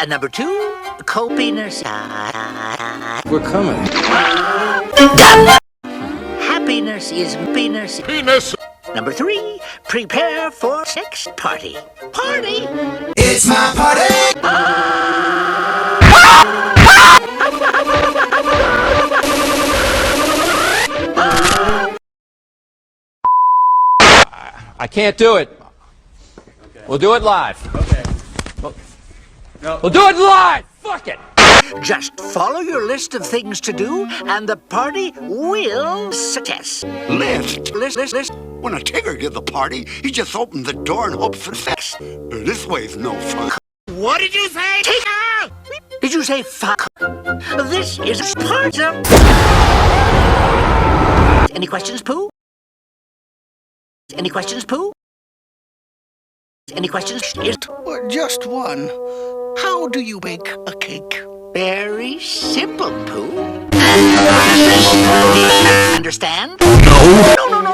Number 2, co-penis. We're coming. Happiness is penis. Penis. Number 3, prepare for sex party. Party? It's my party! I can't do it. Okay. We'll do it live. Okay. We'll do it live! Fuck it! Just follow your list of things to do, and the party will success. Lift. List. When a Tigger gives a party, he just opens the door and hopes for sex. This way's no fun. What did you say, Tigger? Did you say fuck? This is Sparta. Any questions, Pooh? Any questions, Pooh? Any questions? Just one. How do you bake a cake? Very simple, Pooh. Understand? No. No.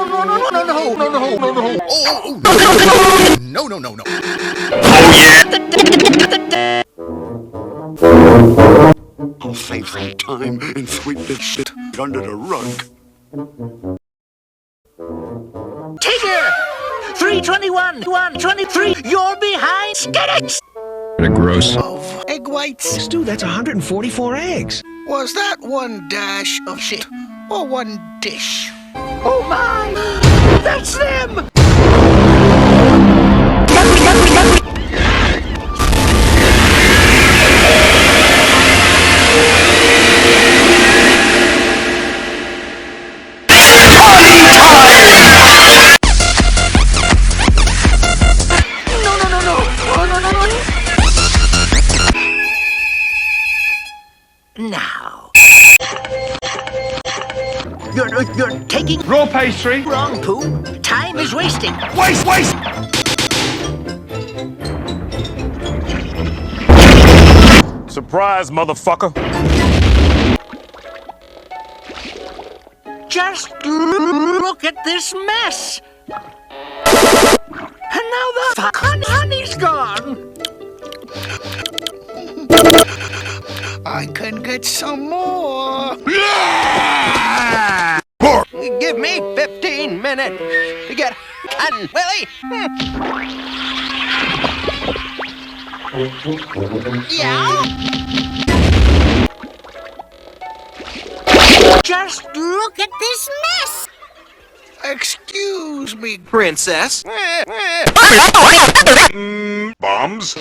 Oh, yeah. I'll save some time and sweep this shit under the rug. Tigger! 321, 123, you're behind Skittix! Gross. Of egg whites. Dude, that's 144 eggs. Was that one dash of shit or one dish? Oh my! That's them! Now. You're taking Raw pastry. wrong, Pooh. Time is wasting. Waste! Surprise, motherfucker. Just look at this mess. And now the honey's gone. I can get some more. Give me 15 minutes to get done, Willie. Yeah? Just look at this mess. Excuse me. Princess. Bombs?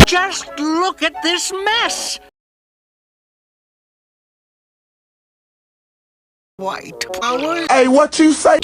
Just look at this mess. White flowers. Hey, what you say?